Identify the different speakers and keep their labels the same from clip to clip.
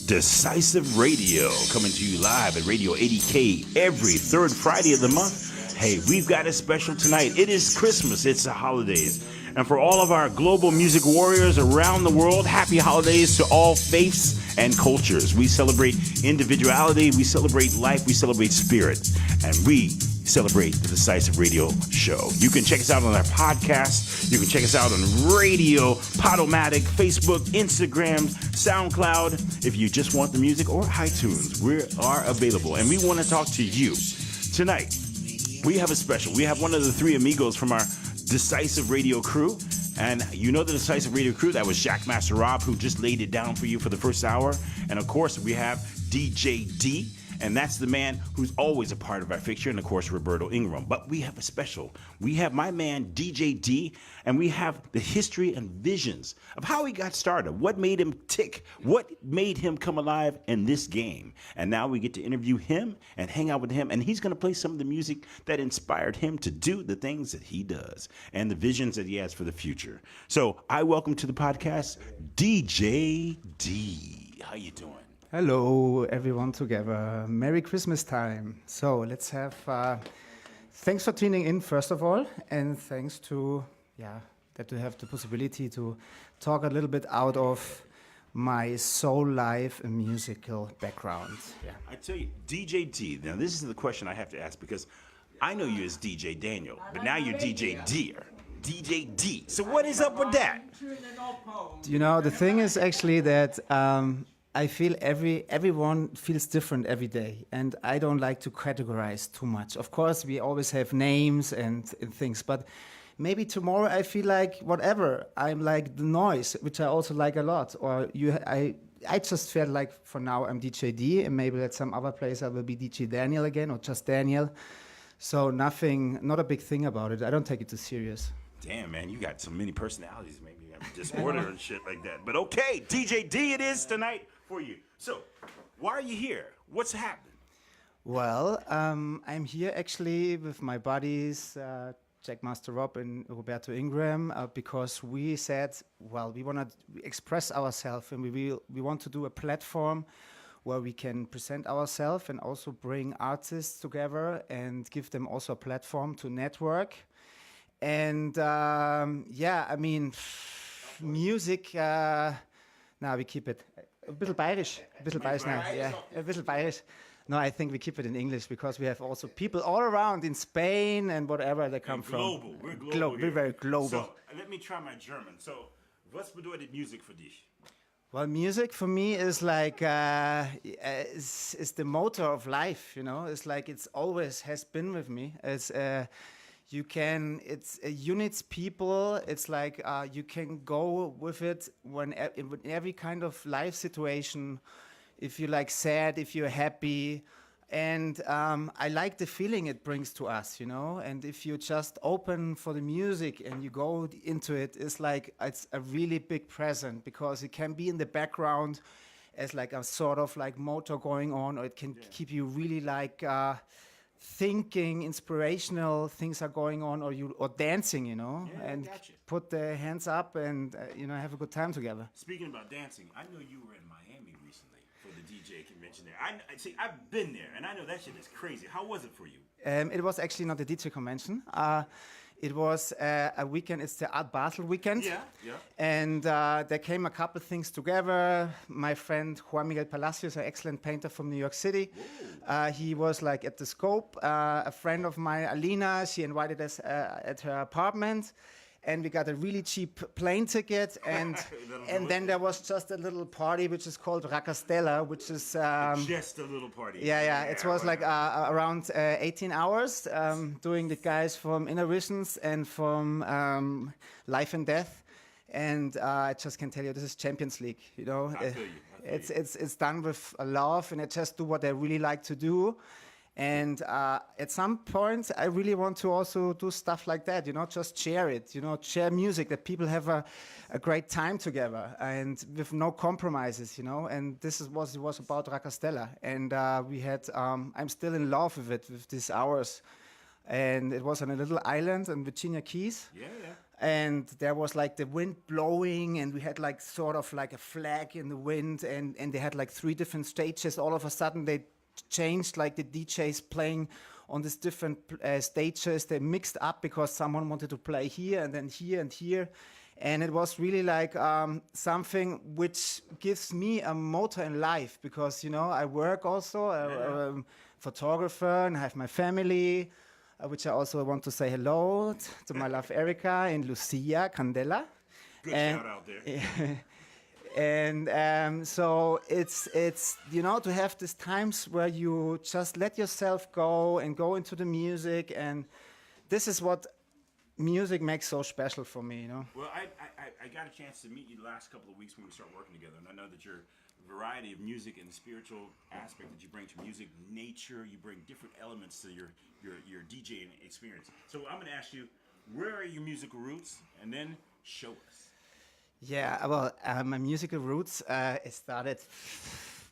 Speaker 1: Decisive Radio, coming to you live at Radio 80K every third Friday of the month. Hey, we've got a special tonight. It is Christmas. It's the holidays. And for all of our global music warriors around the world, happy holidays to all faiths and cultures. We celebrate individuality, we celebrate life, we celebrate spirit, and we celebrate the Decisive Radio show. You can check us out on our podcast. You can check us out on Radio, Podomatic, Facebook, Instagram, SoundCloud. If you just want the music, or iTunes, we are available. And we want to talk to you. Tonight, we have a special. We have one of the three amigos from our Decisive Radio crew. And you know the Decisive Radio crew, that was Jack Master Rob, who just laid it down for you for the first hour. And of course, we have DJ D. And that's the man who's always a part of our fixture, and of course, Roberto Ingram. But we have a special. We have my man, DJ D, and we have the history and visions of how he got started, what made him tick, what made him come alive in this game. And now we get to interview him and hang out with him, and he's going to play some of the music that inspired him to do the things that he does and the visions that he has for the future. So I welcome to the podcast, DJ D. How you doing?
Speaker 2: Hello, everyone together. Merry Christmas time. So let's have, thanks for tuning in, first of all, and thanks to, that we have the possibility to talk a little bit out of my soul life and musical background. Yeah.
Speaker 1: I tell you, DJ D, now this is the question I have to ask because I know you as DJ Daniel, but now you're DJ D. DJ D. So what is up with that?
Speaker 2: You know, the thing is actually that I feel everyone feels different every day, and I don't like to categorize too much. Of course, we always have names and things, but maybe tomorrow I feel like whatever. I'm like the noise, which I also like a lot. Or I just felt like for now I'm DJ D, and maybe at some other place I will be DJ Daniel again, or just Daniel. So nothing, not a big thing about it. I don't take it too serious.
Speaker 1: Damn, man, you got so many personalities. Maybe you have disorder and shit like that. But okay, DJ D it is tonight for you. So, why are you here? What's happening?
Speaker 2: Well, I'm here actually with my buddies, Jack Master Rob and Roberto Ingram, because we said, well, we want to express ourselves, and we want to do a platform where we can present ourselves and also bring artists together and give them also a platform to network. And I mean, music, now we keep it. A little Bayerisch now, yeah, a little Bayerisch. No, I think we keep it in English because we have also people all around in Spain and whatever they come from.
Speaker 1: We're global.
Speaker 2: We're very global.
Speaker 1: So, let me try my German. So, was bedeutet Musik für dich?
Speaker 2: Well, music for me is like, is the motor of life, you know? It's like it's always has been with me. It's, it units people. It's like you can go with it in every kind of life situation. If you're like sad, if you're happy, and I like the feeling it brings to us, you know. And if you just open for the music and you go into it, it's like it's a really big present because it can be in the background as like a sort of like motor going on, or it can keep you really like. Thinking, inspirational things are going on, or dancing, you know, and put the hands up and have a good time together.
Speaker 1: Speaking about dancing, I know you were in Miami recently for the DJ convention there. I see, I've been there, and I know that shit is crazy. How was it for you?
Speaker 2: It was actually not a DJ convention. It was a weekend. It's the Art Basel weekend.
Speaker 1: Yeah.
Speaker 2: And there came a couple things together. My friend Juan Miguel Palacios, an excellent painter from New York City, he was like at the Scope. A friend of mine, Alina, she invited us at her apartment. And we got a really cheap plane ticket, and then there was just a little party which is called Racastella, which is
Speaker 1: just a little party.
Speaker 2: Yeah. It was like around 18 hours, doing the guys from Inner Visions and from Life and Death, and I just can tell you this is Champions League. You know,
Speaker 1: I feel you.
Speaker 2: It's done with a love, and I just do what I really like to do. And at some point, I really want to also do stuff like that, you know, just share it, you know, share music, that people have a great time together and with no compromises, you know. And this is what it was about Racastella. And we had, I'm still in love with it, with these hours. And it was on a little island in Virginia Keys. and there was like the wind blowing, and we had like sort of like a flag in the wind, and they had like three different stages. All of a sudden they changed, like the DJs playing on these different stages. They mixed up because someone wanted to play here and then here and here. And it was really like something which gives me a motor in life, because, you know, I work also, photographer, and I have my family, which I also want to say hello to my love Erica and Lucia Candela.
Speaker 1: Good shout out there.
Speaker 2: And so it's you know, to have these times where you just let yourself go and go into the music, and this is what music makes so special for me, you know.
Speaker 1: Well, I got a chance to meet you the last couple of weeks when we started working together, and I know that your variety of music and the spiritual aspect that you bring to music, nature, you bring different elements to your DJing experience. So I'm going to ask you, where are your musical roots, and then show us.
Speaker 2: Yeah, well, my musical roots, it started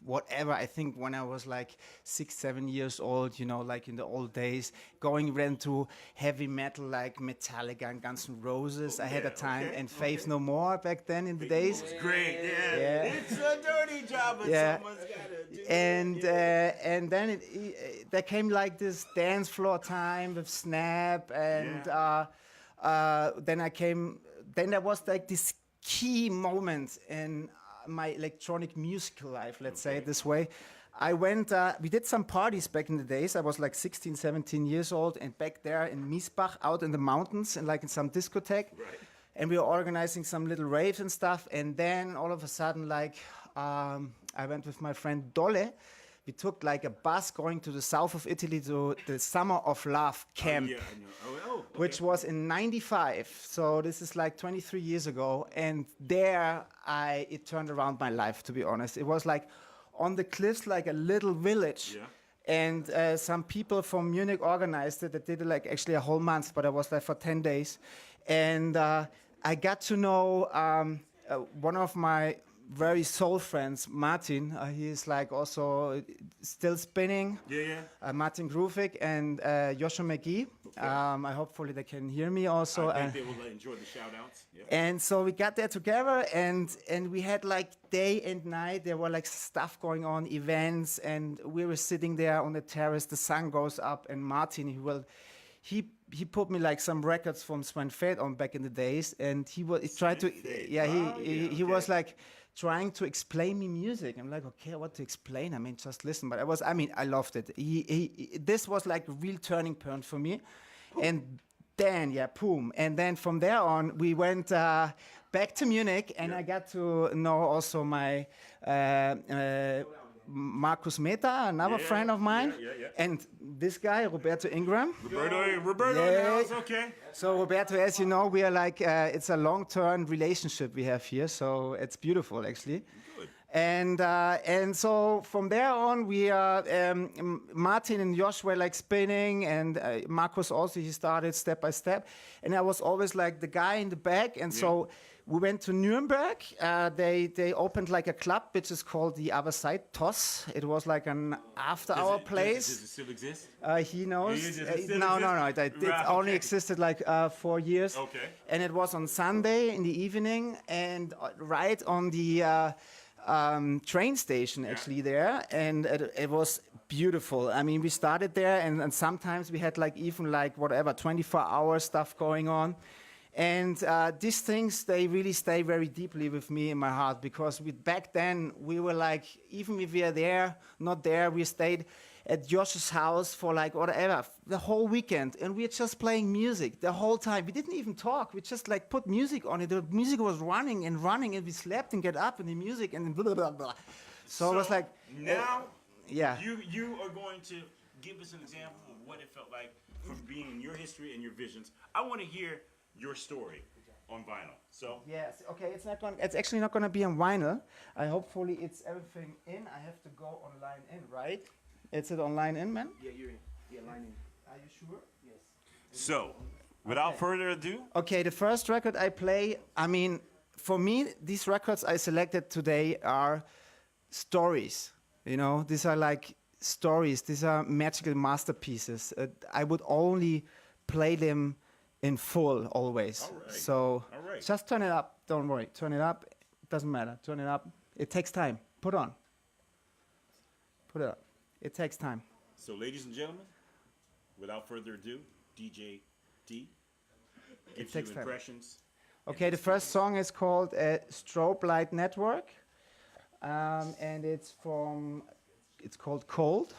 Speaker 2: whatever, I think when I was like 6, 7 years old, you know, like in the old days, going into heavy metal like Metallica and Guns N' Roses. I had a time, and Faith No More back then in the days.
Speaker 1: It's great, yeah. It's a dirty job, but someone's got to do it.
Speaker 2: And then there came like this dance floor time with Snap, and then there was like this key moment in my electronic musical life, let's say it this way. I went, we did some parties back in the days. I was like 16, 17 years old, and back there in Miesbach, out in the mountains, and like in some discotheque.
Speaker 1: Right.
Speaker 2: And we were organizing some little raves and stuff. And then all of a sudden, like, I went with my friend Dolle. We took like a bus going to the south of Italy to the Summer of Love camp,
Speaker 1: I know. Okay.
Speaker 2: which was in '95. So this is like 23 years ago. And there it turned around my life, to be honest. It was like on the cliffs, like a little village.
Speaker 1: Yeah.
Speaker 2: And some people from Munich organized it. They did it like actually a whole month, but I was there for 10 days. And I got to know one of my very soul friends, Martin. He is like also still spinning. Martin Gruvik and Joshua McGee. I hopefully they can hear me also.
Speaker 1: I think they will enjoy the shout outs. Yeah.
Speaker 2: And so we got there together, and we had like day and night. There were like stuff going on, events, and we were sitting there on the terrace. The sun goes up, and Martin, he put me like some records from Sven Fed on back in the days, and he tried to he was like trying to explain me music. I'm like, okay, what to explain? I mean, just listen. But I loved it. This was like a real turning point for me. And then, boom. And then from there on, we went back to Munich, and I got to know also my Markus Meta, another friend of mine, and this guy, Roberto Ingram.
Speaker 1: Roberto in the house, okay.
Speaker 2: So Roberto, as you know, we are like, it's a long-term relationship we have here, so it's beautiful, actually.
Speaker 1: Good.
Speaker 2: And so from there on, we Martin and Josh were like spinning, and Marcus also, he started step by step. And I was always like the guy in the back. And so we went to Nuremberg. They opened like a club, which is called the Other Side, TOS. It was like an after-hour place.
Speaker 1: Does it still exist?
Speaker 2: He knows.
Speaker 1: No.
Speaker 2: It only existed like 4 years.
Speaker 1: Okay.
Speaker 2: And it was on Sunday in the evening, and right on the train station actually there, and it was beautiful. I mean, we started there, and sometimes we had like even like whatever 24-hour stuff going on. And these things, they really stay very deeply with me in my heart, because back then we were like, even if we are there, not there, we stayed at Josh's house for like whatever, the whole weekend. And we were just playing music the whole time. We didn't even talk. We just like put music on it. The music was running, and we slept and get up, and the music and blah, blah, blah. So it was like...
Speaker 1: Now,
Speaker 2: yeah.
Speaker 1: You are going to give us an example of what it felt like from being in your history and your visions. I want to hear your story on vinyl. So
Speaker 2: yes, okay. It's actually not going to be on vinyl. Hopefully it's everything in. I have to go online in, right? Is it online in, man?
Speaker 3: Yeah, you're in. Yeah, line in.
Speaker 2: Are you sure?
Speaker 3: Yes.
Speaker 1: So, without further ado,
Speaker 2: okay. The first record I play. I mean, for me, these records I selected today are stories. You know, these are like stories. These are magical masterpieces. I would only play them in full always.
Speaker 1: All right.
Speaker 2: So
Speaker 1: All right.
Speaker 2: just turn it up. Don't worry. Turn it up. Doesn't matter. Turn it up. It takes time. Put on. Put it up. It takes time.
Speaker 1: So, ladies and gentlemen, without further ado, DJ D gives you
Speaker 2: takes time.
Speaker 1: impressions.
Speaker 2: Okay, the first song is called Strobe Light Network. And it's called Cold.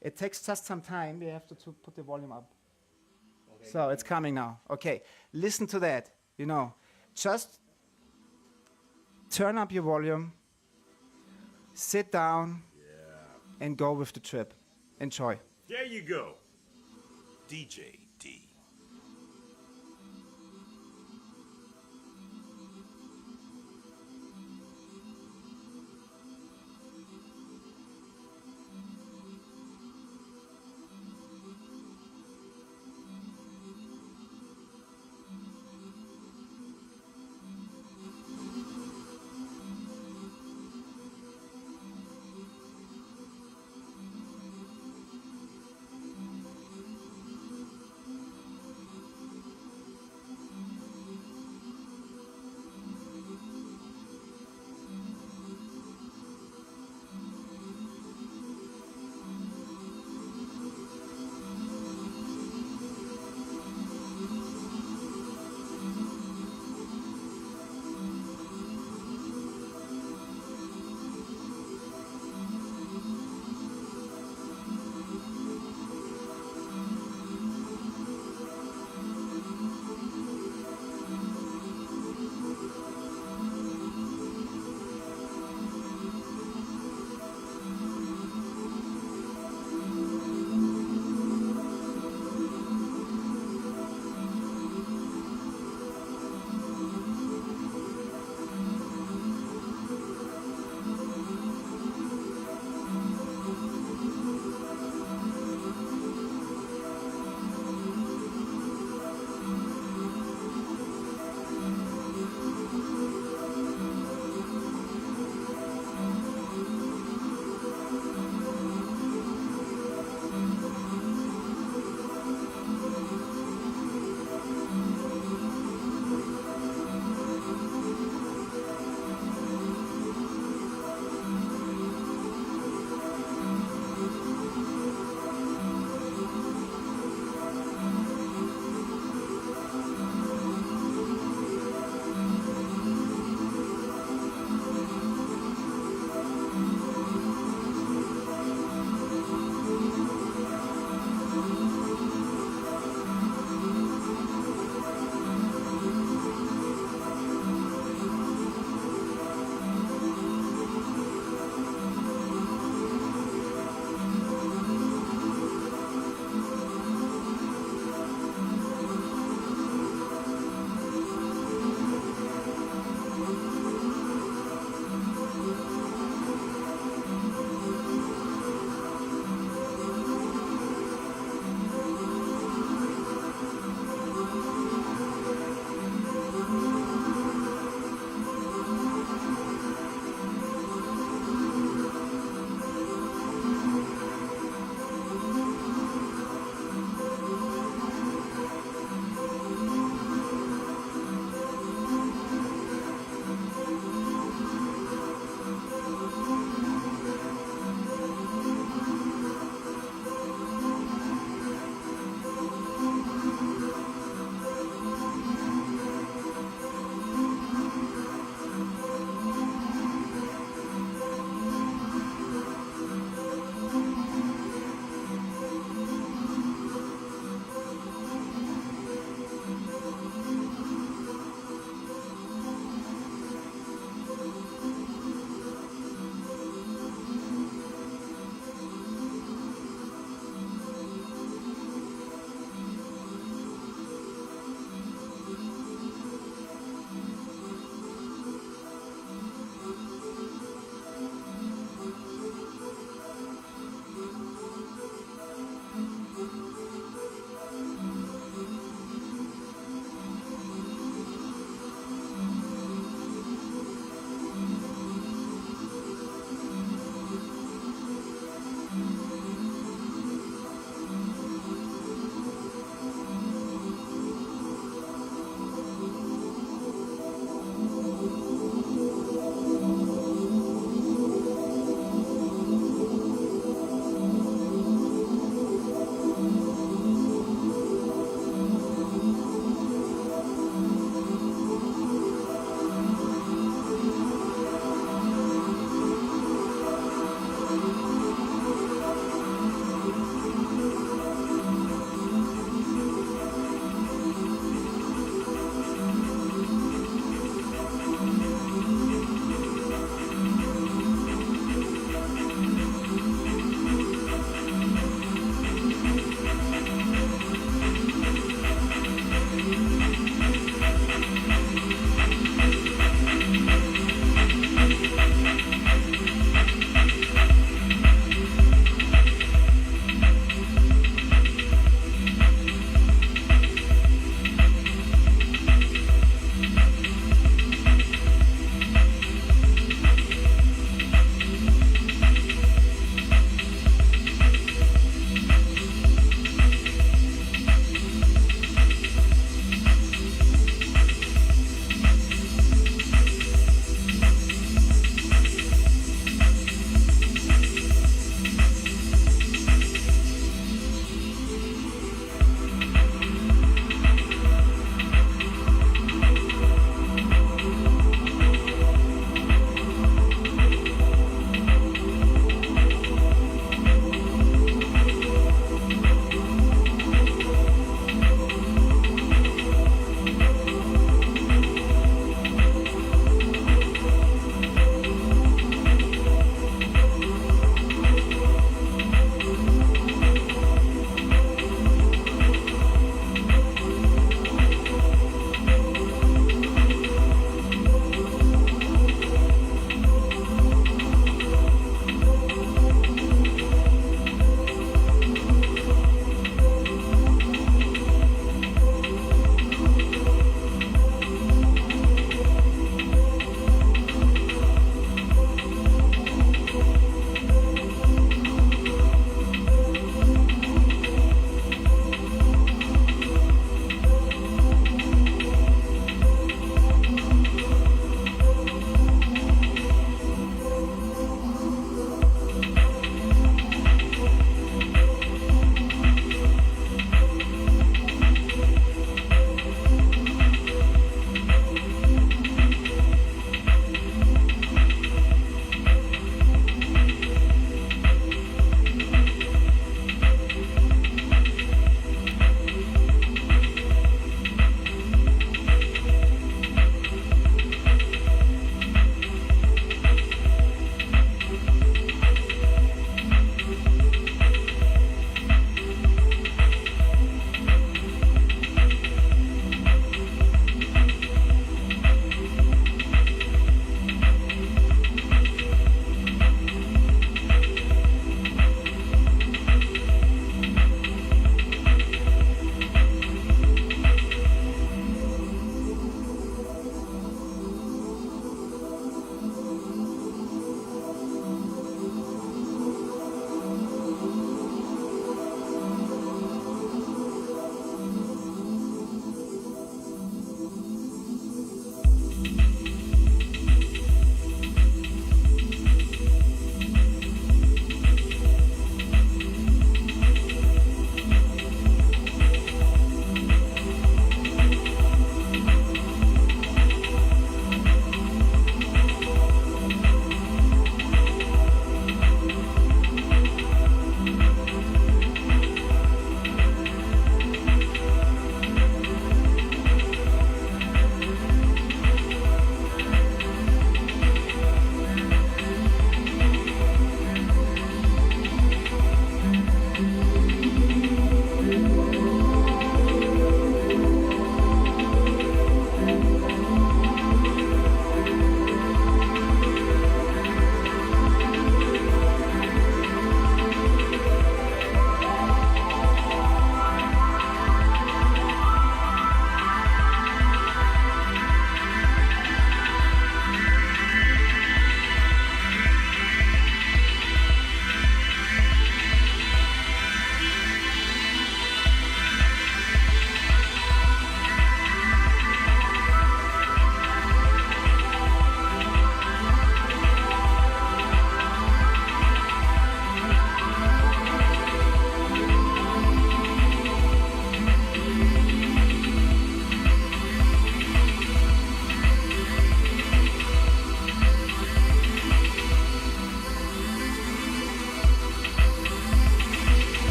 Speaker 2: It takes just some time. We have to put the volume up. Okay. So it's coming now. Okay, listen to that. You know, just turn up your volume, sit down, and go with the trip. Enjoy.
Speaker 1: There you go. DJ D.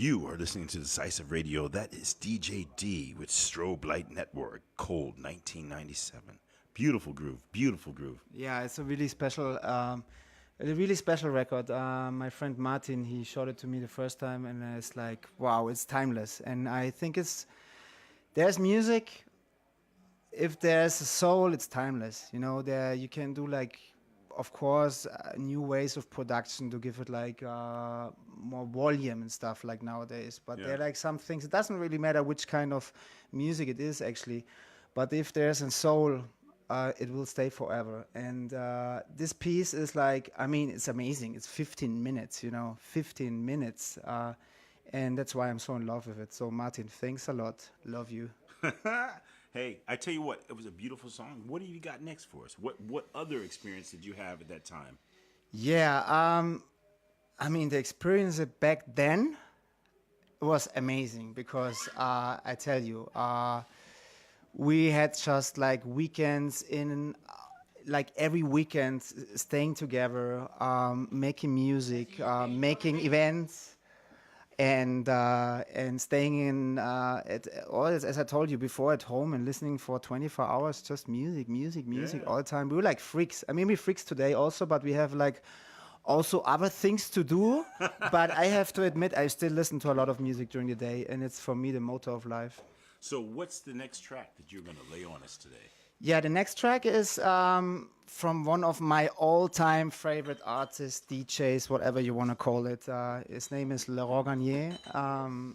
Speaker 1: You are listening to Decisive Radio. That is DJ D with Strobe Light Network, Cold 1997. Beautiful groove, beautiful groove.
Speaker 2: Yeah, it's a really special record. My friend Martin, he showed it to me the first time, and it's like, wow, it's timeless. And I think there's music. If there's a soul, it's timeless. You know, there you can do like, of course, new ways of production to give it like more volume and stuff like nowadays. But there are like some things. It doesn't really matter which kind of music it is actually, but if there's a soul, it will stay forever. And this piece is like, I mean, it's amazing. It's 15 minutes, 15 minutes. And that's why I'm so in love with it. So Martin, thanks a lot. Love you.
Speaker 1: Hey, I tell you what, it was a beautiful song. What do you got next for us? What other experience did you have at that time?
Speaker 2: Yeah, I mean, the experience back then was amazing because I tell you, we had just like weekends in, like every weekend, staying together, making music, making events. And staying in as I told you before, at home and listening for 24 hours, just music all the time. We were like freaks. I mean, we're freaks today also, but we have like also other things to do. But I have to admit, I still listen to a lot of music during the day, and it's for me the motto of life.
Speaker 1: So what's the next track that you're going to lay on us today?
Speaker 2: Yeah, the next track is from one of my all-time favorite artists, DJs, whatever you want to call it. His name is Laurent Garnier,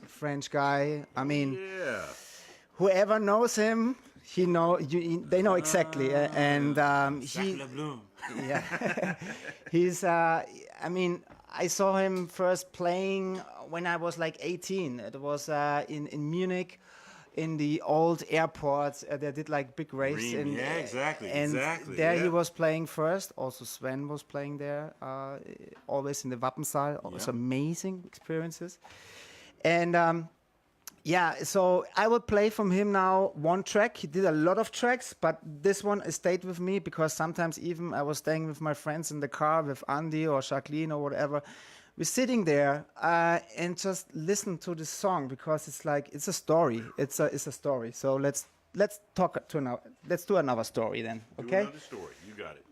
Speaker 2: French guy. I mean, whoever knows him, they know exactly. And he's. I mean, I saw him first playing when I was like 18. It was in Munich. In the old airports, they did like big race. And there he was playing first. Also Sven was playing there, always in the Wappensaal. Also amazing experiences. And so I will play from him now one track. He did a lot of tracks, but this one stayed with me because sometimes even I was staying with my friends in the car with Andy or Jacqueline or whatever. We're sitting there and just listen to this song because it's like it's a story. It's a story. So let's do another story then. Okay.
Speaker 1: Do another story. You got it.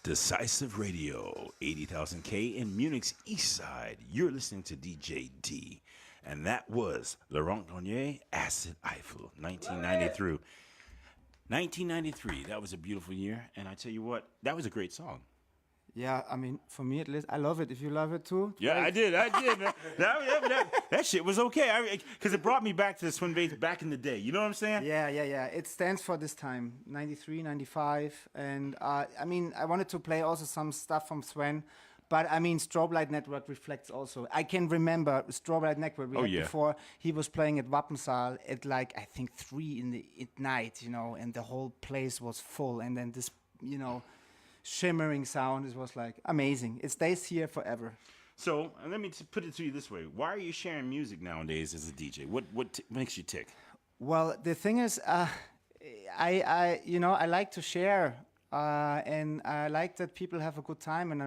Speaker 1: Decisive Radio, 80,000 K in Munich's East Side. You're listening to DJ D. And that was Laurent Garnier, Acid Eiffel, 1993. 1993, that was a beautiful year. And I tell you what, that was a great song.
Speaker 2: Yeah, I mean, for me at least, I love it. If you love it too.
Speaker 1: Yeah,
Speaker 2: right?
Speaker 1: I did, man. That shit was okay. Because it brought me back to the Swin Bass back in the day. You know what I'm saying?
Speaker 2: Yeah. It stands for this time, 93, 95. And I mean, I wanted to play also some stuff from Sven. But I mean, Strobe Light Network reflects also. I can remember Strobe Light Network we had before. He was playing at Wappensaal at like, I think 3 at night, you know, and the whole place was full. And then this, you know, shimmering sound, it was like amazing. It stays here forever.
Speaker 1: So let me put it to you this way: why are you sharing music nowadays as a DJ? What makes you tick?
Speaker 2: Well, the thing is, I like to share, and I like that people have a good time, and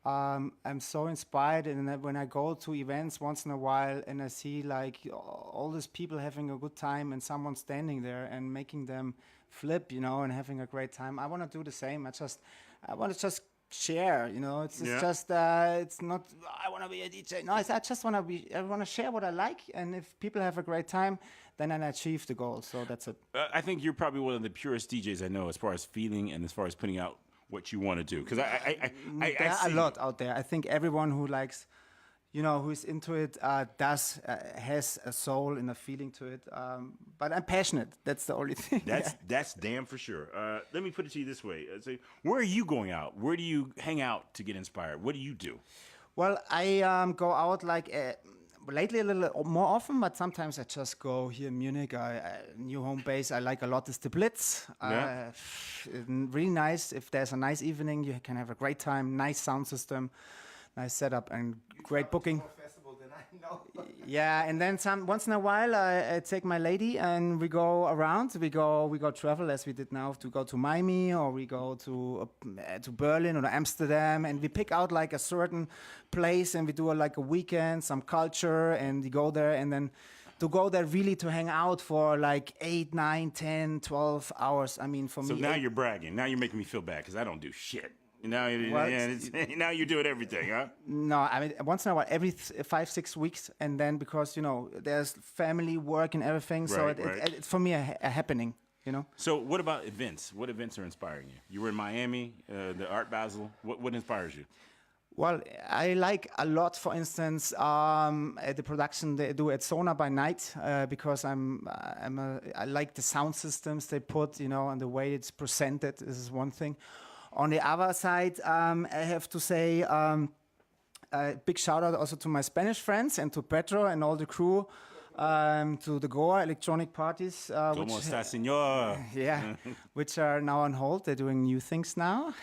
Speaker 2: I'm so inspired. And when I go to events once in a while, and I see like all these people having a good time, and someone standing there and making them flip, you know, and having a great time. I want to do the same. I want to just share, you know. It's just it's not I want to be a DJ. No, I just want to share what I like, and if people have a great time, then I achieve the goal. So that's it.
Speaker 1: I think you're probably one of the purest DJs I know as far as feeling and as far as putting out what you want to do. Because I
Speaker 2: there are a lot out there. I think everyone who likes, you know, who's into it has a soul and a feeling to it. But I'm passionate. That's the only thing.
Speaker 1: That's damn for sure. Let me put it to you this way: where are you going out? Where do you hang out to get inspired? What do you do?
Speaker 2: Well, I go out like lately a little more often, but sometimes I just go here in Munich. New home base I like a lot is the Blitz. Really nice. If there's a nice evening, you can have a great time. Nice sound system. Nice setup and great booking.
Speaker 3: More festival than I know.
Speaker 2: Yeah, and then once in a while I take my lady and we go around. We go travel as we did now to go to Miami, or we go to Berlin or Amsterdam, and we pick out like a certain place and we do like a weekend, some culture, and we go there, and then to go there really to hang out for like 8, 9, 10, 12 hours. I mean, for me.
Speaker 1: So now you're bragging. Now you're making me feel bad because I don't do shit. Now you're doing everything, huh?
Speaker 2: No, I mean, once in a while, every 5, 6 weeks, and then because, you know, there's family, work, and everything, so it's for me a happening, you know?
Speaker 1: So what about events? What events are inspiring you? You were in Miami, the Art Basel. What inspires you?
Speaker 2: Well, I like a lot, for instance, the production they do at Sona by night, because I like the sound systems they put, you know, and the way it's presented. This is one thing. On the other side, I have to say a big shout out also to my Spanish friends and to Petro and all the crew, to the Goa electronic parties.
Speaker 1: ¿Cómo está, señor?
Speaker 2: Yeah, which are now on hold. They're doing new things now.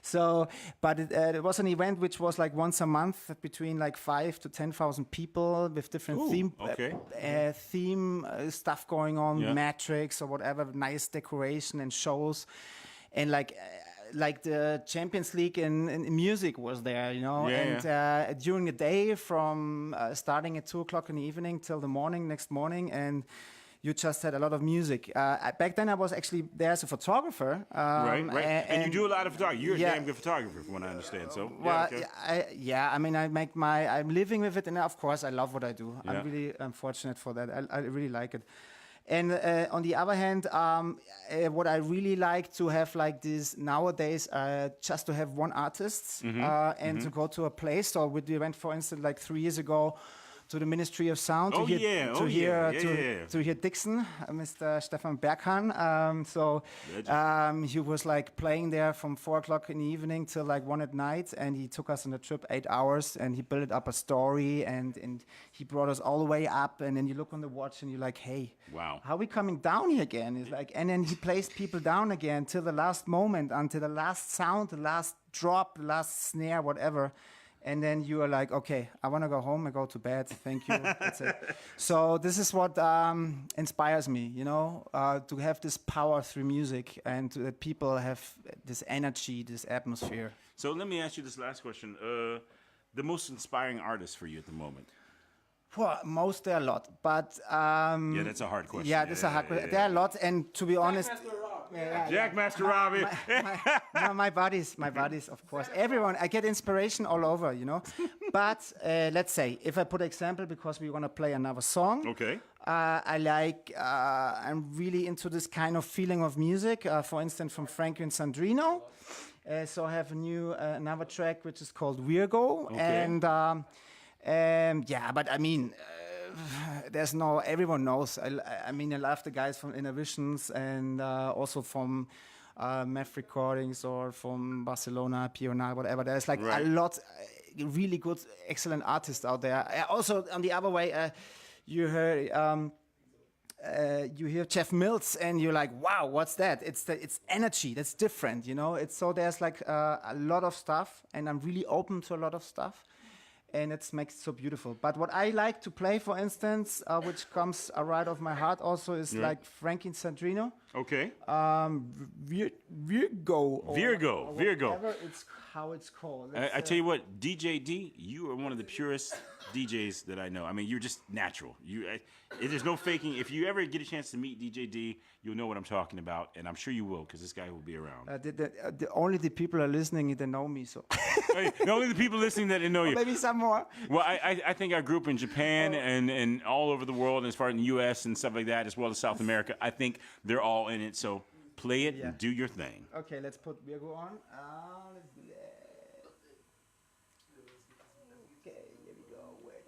Speaker 2: So, but it was an event which was like once a month between like 5,000 to 10,000 people with different theme stuff going on, Matrix or whatever, nice decoration and shows, and like the Champions League in music was there, you know, during the day from starting at 2:00 in the evening till the next morning, and you just had a lot of music. Back then I was actually there as a photographer.
Speaker 1: Right. And you do a lot of photography. You're a damn good photographer from what I understand. So,
Speaker 2: I mean, I'm living with it, and of course I love what I do. Yeah. I'm fortunate for that. I really like it. And on the other hand, what I really like to have like this nowadays, just to have one artist and to go to a place. So we went, for instance, like 3 years ago to the Ministry of Sound to hear Dixon, Mr. Stefan Berghahn. He was like playing there from 4:00 in the evening till like 1 at night, and he took us on a trip 8 hours, and he built up a story, and he brought us all the way up, and then you look on the watch and you're like, hey,
Speaker 1: wow,
Speaker 2: how are we coming down here again? It's like, and then he placed people down again till the last moment, until the last sound, the last drop, the last snare, whatever. And then you are like, okay, I want to go home and go to bed. Thank you. That's it. So this is what inspires me, you know, to have this power through music, and that people have this energy, this atmosphere.
Speaker 1: So let me ask you this last question. The most inspiring artist for you at the moment?
Speaker 2: Well, there are a lot, but...
Speaker 1: yeah, that's a hard question.
Speaker 2: Yeah, that's a hard question. There are a lot, and to be honest...
Speaker 1: Jackmaster Robbie.
Speaker 2: No, my buddies, of course. Everyone, I get inspiration all over, you know. But let's say, if I put example, because we want to play another song.
Speaker 1: Okay.
Speaker 2: I'm really into this kind of feeling of music. For instance, from Frankie and Sandrino. So I have another track which is called Virgo.
Speaker 1: Okay.
Speaker 2: And yeah, but I mean, everyone knows. I mean, I love the guys from Innovations and also from Math Recordings or from Barcelona, Pional, whatever. There's like a lot, really good, excellent artists out there. Also, on the other way, you hear Jeff Mills and you're like, wow, what's that? It's energy. That's different, you know. So there's like a lot of stuff, and I'm really open to a lot of stuff. And it makes it so beautiful. But what I like to play, for instance, which comes right off my heart also, is like Frankie Sandrino.
Speaker 1: Okay.
Speaker 2: Virgo. Or whatever it's how it's called.
Speaker 1: I tell you what, DJ D, you are one of the purest DJs that I know. I mean, you're just natural. There's no faking. If you ever get a chance to meet DJ D, you'll know what I'm talking about, and I'm sure you will, because this guy will be around.
Speaker 2: Only the people are listening, they know me. So
Speaker 1: only the people listening that know you.
Speaker 2: Maybe some more.
Speaker 1: Well, I think our group in Japan and all over the world, and as far as in the U.S. and stuff like that, as well as South America, I think they're all in it. So play it and do your thing.
Speaker 2: Okay, let's put Virgo on. Let's do that. Okay, here we go. Wait.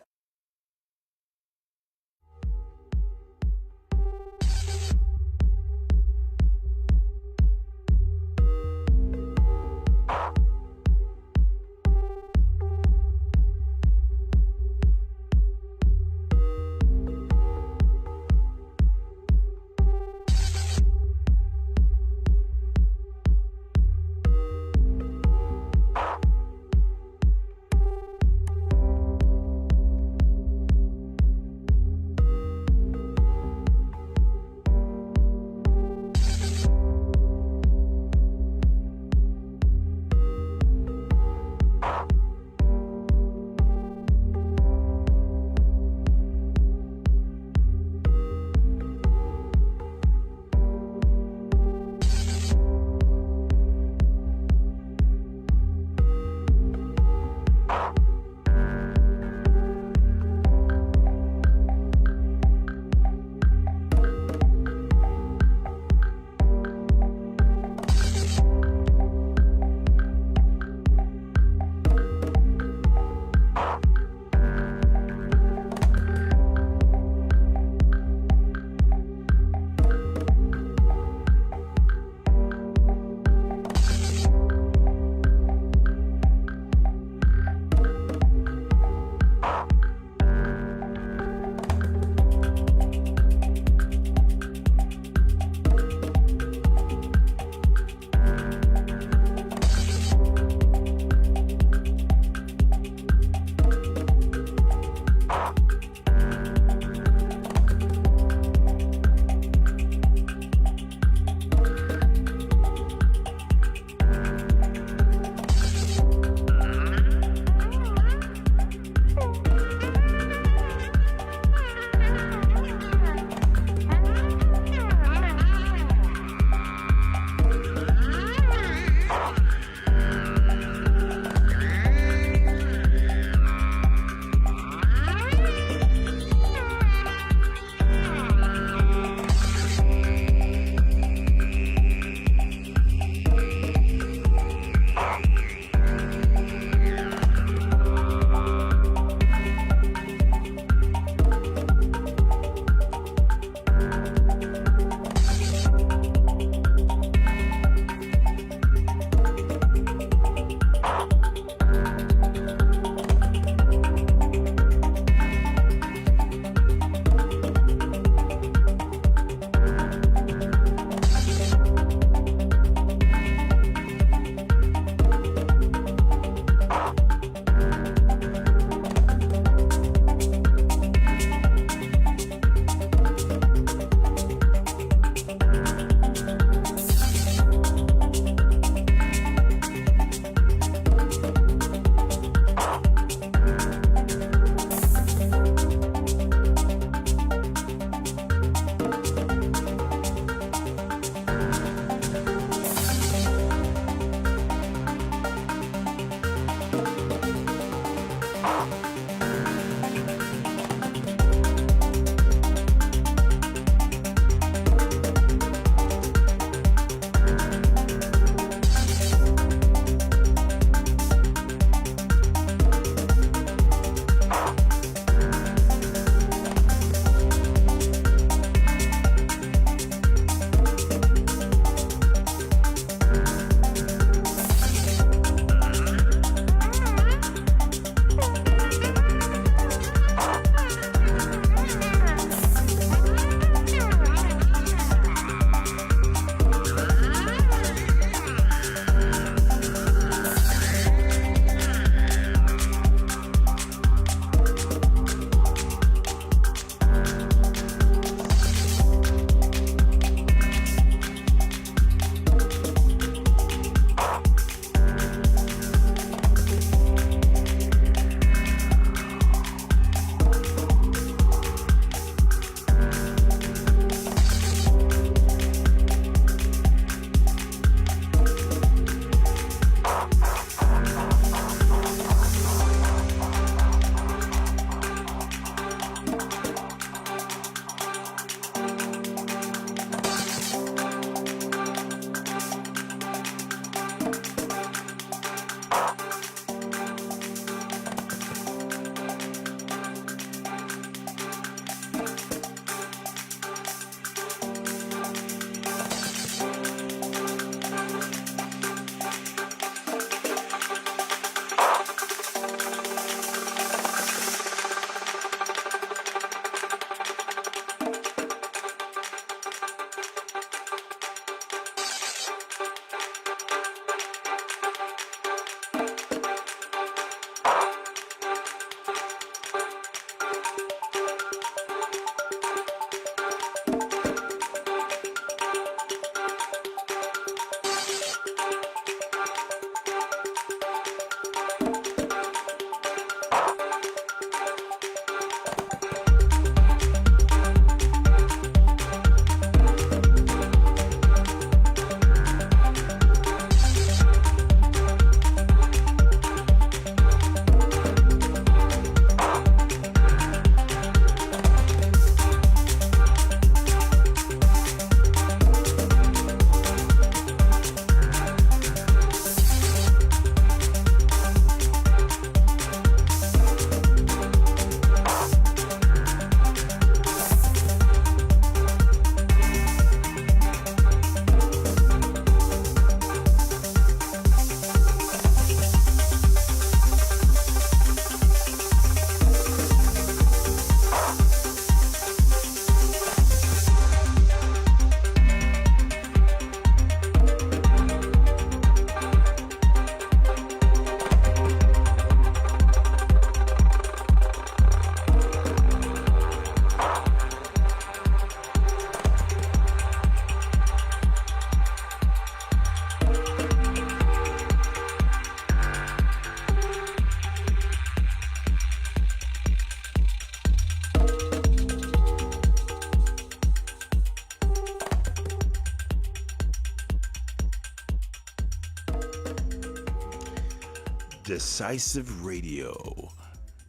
Speaker 1: Decisive Radio,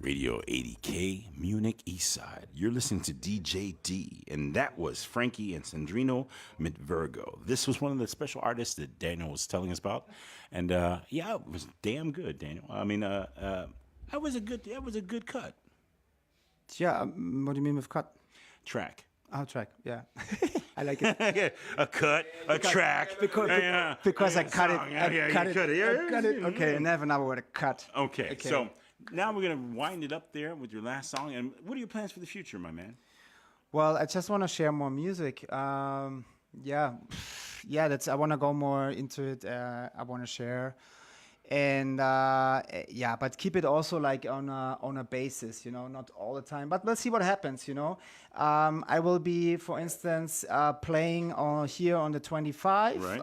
Speaker 1: Radio 80K, Munich East Side. You're listening to DJ D, and that was Frankie and Sandrino mit Virgo. This was one of the special artists that Daniel was telling us about, and yeah, it was damn good, Daniel. I mean, that was a good cut.
Speaker 2: Yeah, what do you mean with cut?
Speaker 1: Track.
Speaker 2: Oh, track, yeah. I like it.
Speaker 1: A cut, a track.
Speaker 2: Because I cut it. I cut it. Okay, and have another word, a cut.
Speaker 1: Okay, so now we're going to wind it up there with your last song. And what are your plans for the future, my man?
Speaker 2: Well, I just want to share more music. Yeah, that's. I want to go more into it. I want to share. And yeah, but keep it also like on a basis, not all the time. But we'll see what happens, I will be, for instance, playing here on the 25th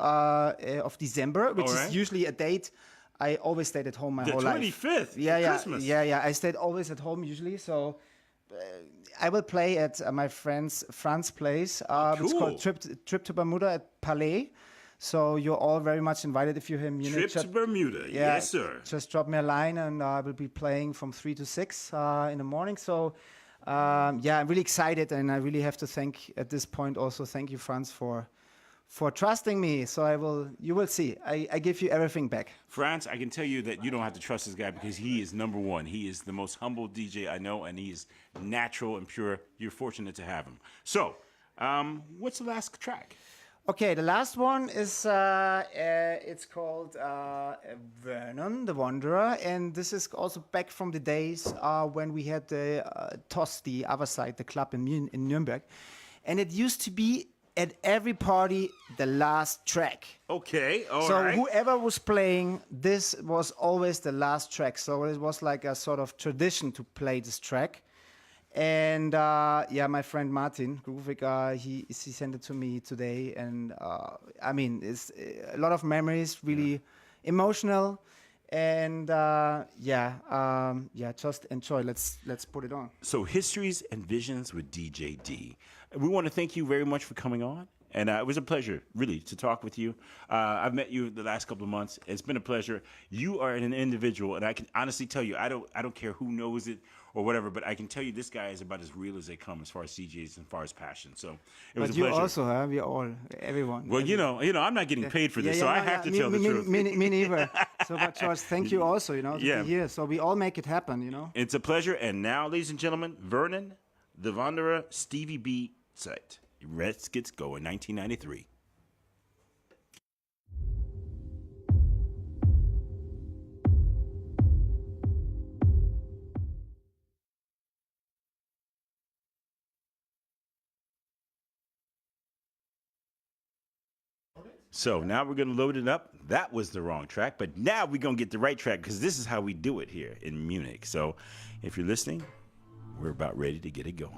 Speaker 2: of December, which is usually a date I always stayed at home my whole life.
Speaker 1: The 25th, Christmas.
Speaker 2: Yeah. I stayed always at home usually, so I will play at my friend's Franz place.
Speaker 1: Cool.
Speaker 2: It's called Trip to Bermuda at Palais. So you're all very much invited if you're here in Munich.
Speaker 1: Trip to Bermuda, yes, sir.
Speaker 2: Just drop me a line, and I will be playing from 3 to 6 in the morning. So, yeah, I'm really excited, and I really have to thank you, Franz, for trusting me. So you will see. I give you everything back.
Speaker 1: Franz, I can tell you that you don't have to trust this guy because he is number one. He is the most humble DJ I know, and he is natural and pure. You're fortunate to have him. So, what's the last track?
Speaker 2: Okay, the last one is it's called Vernon, the Wanderer, and this is also back from the days when we had the TOS, the other side, the club in Nuremberg, and it used to be at every party the last track.
Speaker 1: Okay, all
Speaker 2: so
Speaker 1: right.
Speaker 2: Whoever was playing, this was always the last track. So it was like a sort of tradition to play this track. And yeah, my friend Martin Gruvik, he sent it to me today, and I mean, it's a lot of memories, really emotional, and yeah, just enjoy. Let's put it on.
Speaker 1: So, Histories and Visions with DJ D. We want to thank you very much for coming on. And it was a pleasure, really, to talk with you. I've met you the last couple of months. It's been a pleasure. You are an individual, and I can honestly tell you, I don't care who knows it or whatever, but I can tell you this guy is about as real as they come as far as CJs and as far as passion. So it was a pleasure.
Speaker 2: But you also, huh? We all, everyone.
Speaker 1: Well, you know, I'm not getting paid for this, so I have to tell the truth.
Speaker 2: Me neither. So, but George, thank you also, to be here. So we all make it happen,
Speaker 1: It's a pleasure. And now, ladies and gentlemen, Vernon, the Wanderer, Stevie B. Zeit. Let's get going, 1993. So now we're going to load it up. That was the wrong track, but now we're going to get the right track because this is how we do it here in Munich. So if you're listening, we're about ready to get it going.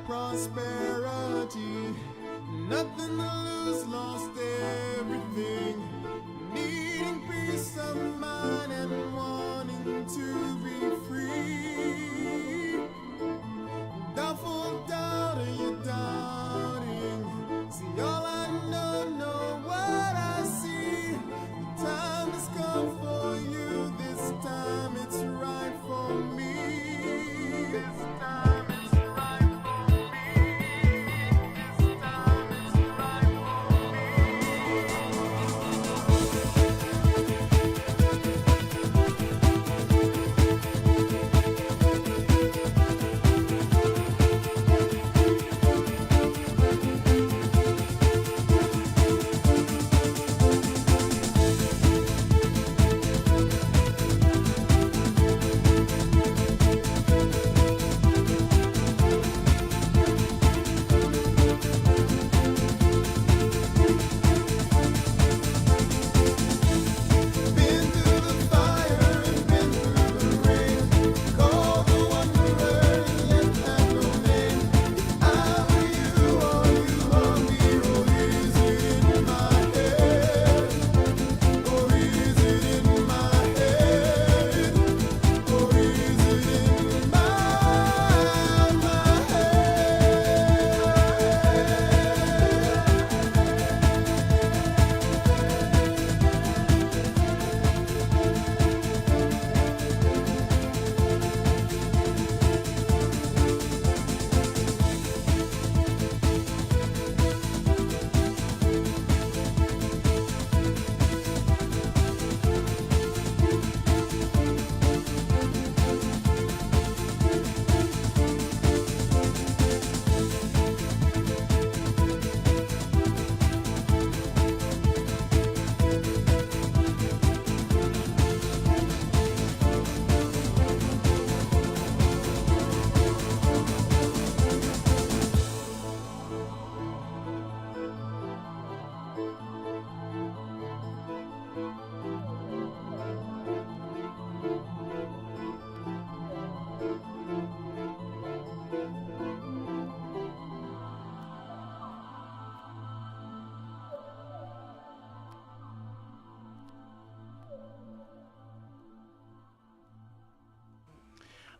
Speaker 3: prosperity. Nothing to lose, lost everything. Needing peace of mind and wanting to be free. Doubtful, doubting, you're doubting. See, all I know what I see. The time has come for you. This time it's right for me. This time it's right for me. This time it's right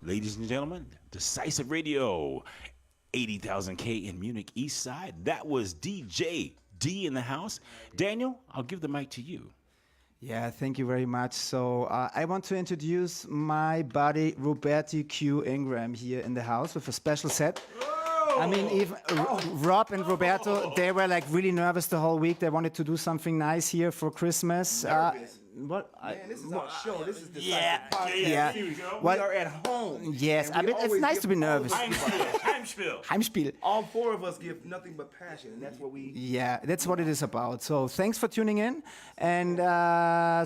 Speaker 1: Ladies and gentlemen, Decisive Radio, 80,000 K in Munich East Side. That was DJ D in the house. Daniel, I'll give the mic to you.
Speaker 2: Yeah, thank you very much. So I want to introduce my buddy Roberti Q Ingram here in the house with a special set. I mean, even Rob and Roberto, they were like really nervous the whole week. They wanted to do something nice here for Christmas. What?
Speaker 4: Man, this is our show. This is the
Speaker 1: Yeah,
Speaker 2: Yeah.
Speaker 1: Here we go.
Speaker 4: We are at home.
Speaker 2: Yes,
Speaker 4: and
Speaker 2: I
Speaker 4: we
Speaker 2: mean, it's
Speaker 4: always
Speaker 2: nice
Speaker 4: give
Speaker 2: to be
Speaker 4: all
Speaker 2: nervous.
Speaker 4: the-
Speaker 1: Heimspiel.
Speaker 2: Heimspiel.
Speaker 4: All four of us give nothing but passion, and that's what we.
Speaker 2: Yeah, that's what it is about. So thanks for tuning in. And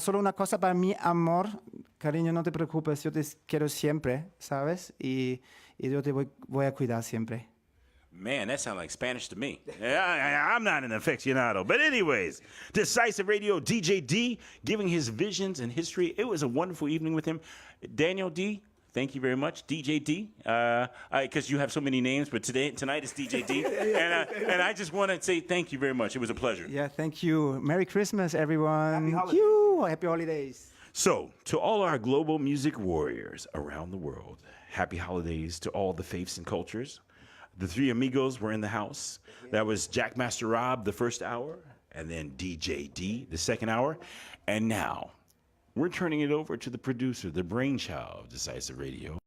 Speaker 2: solo una cosa para mi amor, cariño, no te preocupes, yo te quiero siempre, ¿sabes? Y yo te voy a cuidar siempre.
Speaker 1: Man, that sounds like Spanish to me. I'm not an aficionado. But anyways, Decisive Radio, DJ D, giving his visions and history. It was a wonderful evening with him. Daniel D, thank you very much. DJ D, because you have so many names, but tonight is DJ D. And I just want to say thank you very much. It was a pleasure.
Speaker 2: Yeah, thank you. Merry Christmas, everyone.
Speaker 4: Happy holidays.
Speaker 2: Happy holidays.
Speaker 1: So, to all our global music warriors around the world, happy holidays to all the faiths and cultures. The three amigos were in the house. That was Jackmaster Rob the first hour, and then DJ D the second hour. And now, we're turning it over to the producer, the brainchild of Decisive Radio.